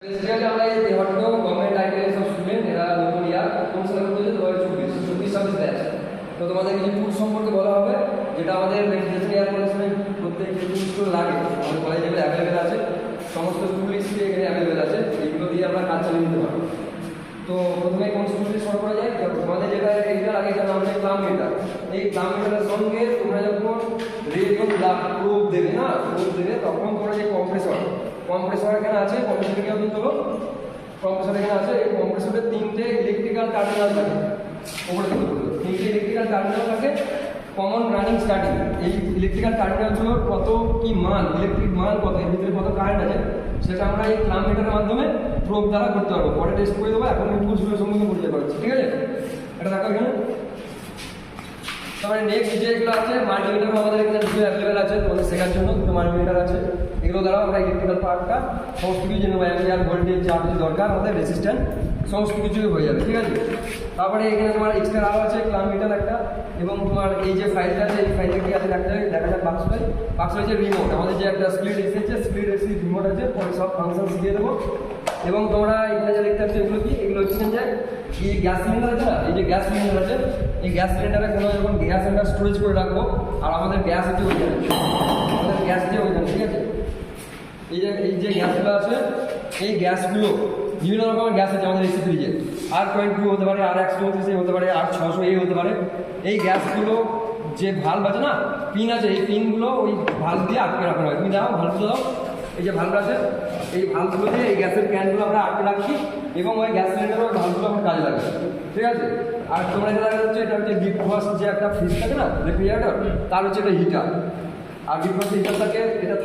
Basically আমরা এই দেহটো গভর্নমেন্ট আইটিআই সব স্টুডেন্ট এরা নতুন ইয়ার কোন সালে করতে 2024 সালে ব্যাচ। তো তোমাদের কিছু টুল সম্পর্কে বলা হবে যেটা আমাদের রেজিস্ট্রেশন ইয়ার কলেজে প্রত্যেক যে টুলসগুলো লাগে আমাদের কলেজে যেগুলো অ্যাভেলেবেল আছে সমস্ত টুল লিস্টে এখানে অ্যাভেলেবেল আছে, এইগুলো দিয়ে আমরা কাজ চালিয়ে নিতে পারবো। তো প্রথমে কোন স্টুডেন্ট শুরু করা যায়, তোমাদের যেটা এইটার আগে যেটা নাম হচ্ছে ক্লাম মিটার। এই ক্লাম মিটারের সঙ্গে তোমরা যখন রেডিও প্রুফ দেবে না, প্রুফ দেবে তখন তোমরা যে কম্প্রেসর এখানে আছে, কম্প্রেসর কেউ তোলো, কম্প্রেসর এখানে আছে। এই কম্প্রেসরের তিনটে ইলেকট্রিক্যাল টার্মিনাল থাকে, ওপরে তিনটে ইলেকট্রিক্যাল টার্মিনাল থাকে কমন রানিং স্টার্টিং। এই ইলেকট্রিক্যাল টার্মিনালগুলোর কত কি মান, ইলেকট্রিক মান কত, এর ভিতরে কত কারেন্ট আছে সেটা আমরা এই ক্লাম মিটারের মাধ্যমে প্রোব দ্বারা করতে পারবো। পরে টেস্ট করে দেবো, এখন আমি টুলসগুলো সম্বন্ধে পরিচয় করাচ্ছি, ঠিক আছে? এটা দেখো এখানে। তারপরে নেক্সট যেগুলো আছে মাল্টিমিটার আমাদের এখানে দুটো অ্যাভেলেবেল আছে তোমাদের শেখার জন্য, দুটো মাল্টিমিটার আছে। এগুলো দ্বারা আমরা ইলেকট্রিক্যাল পার্টটা সমস্ত কিছু জেনে অ্যাম্পিয়ার ভোল্টেজ যা কিছু দরকার আমাদের রেসিস্ট্যান্স সমস্ত কিছু হয়ে যাবে, ঠিক আছে? তারপরে এখানে তোমার এক্সট্রা আরও আছে ক্লাম মিটার একটা, এবং তোমার এই যে ফাইলটা আছে এই ফাইলটা কি আছে দেখা যাক বাক্স হচ্ছে রিমোট, আমাদের যে একটা স্প্লিট এসেছে স্প্লিট এসি রিমোট আছে, পরে সব ফাংশন শিখিয়ে দেবো। এবং তোমরা এখানে যে দেখতে পাচ্ছ এগুলো কি, এগুলো হচ্ছে যে এই গ্যাস সিলিন্ডার আছে না, এই যে গ্যাস সিলিন্ডার আছে এই গ্যাস সিলিন্ডারে কোনো যখন গ্যাস আমরা স্টোরেজ করে রাখবো, আর আমাদের গ্যাস হচ্ছে ওইখানে, আমাদের গ্যাস যে ওইখানে, ঠিক আছে? এই যে গ্যাসগুলো আছে এই গ্যাসগুলো বিভিন্ন রকমের গ্যাস আছে আমাদের এসি ফ্রিজে, R22 হতে পারে, R134 হতে পারে, R600 এই হতে পারে। এই গ্যাসগুলো যে ভাল্ব আছে না, পিন আছে, এই পিনগুলো ওই ভাল্ব দিয়ে আটকে রাখা হয়। তুমি দাও ভাল্বগুলো দাও, এই যে ভাল্ব আছে এই ভাল্বগুলো দিয়ে এই গ্যাসের ক্যানগুলো আমরা আটকে রাখছি, এবং ওই গ্যাস সিলিন্ডার ওই ভাল্বগুলো আমার কাজে লাগে, ঠিক আছে? আর তোমরা যেটা দেখা যাচ্ছে এটা হচ্ছে ডিপ ওয়াশ যে একটা ফ্রিজ থাকে না রেফ্রিজারেটর, তার হচ্ছে এটা হিটার। আর ডিপ ওয়াশ হিটারটাকে এটা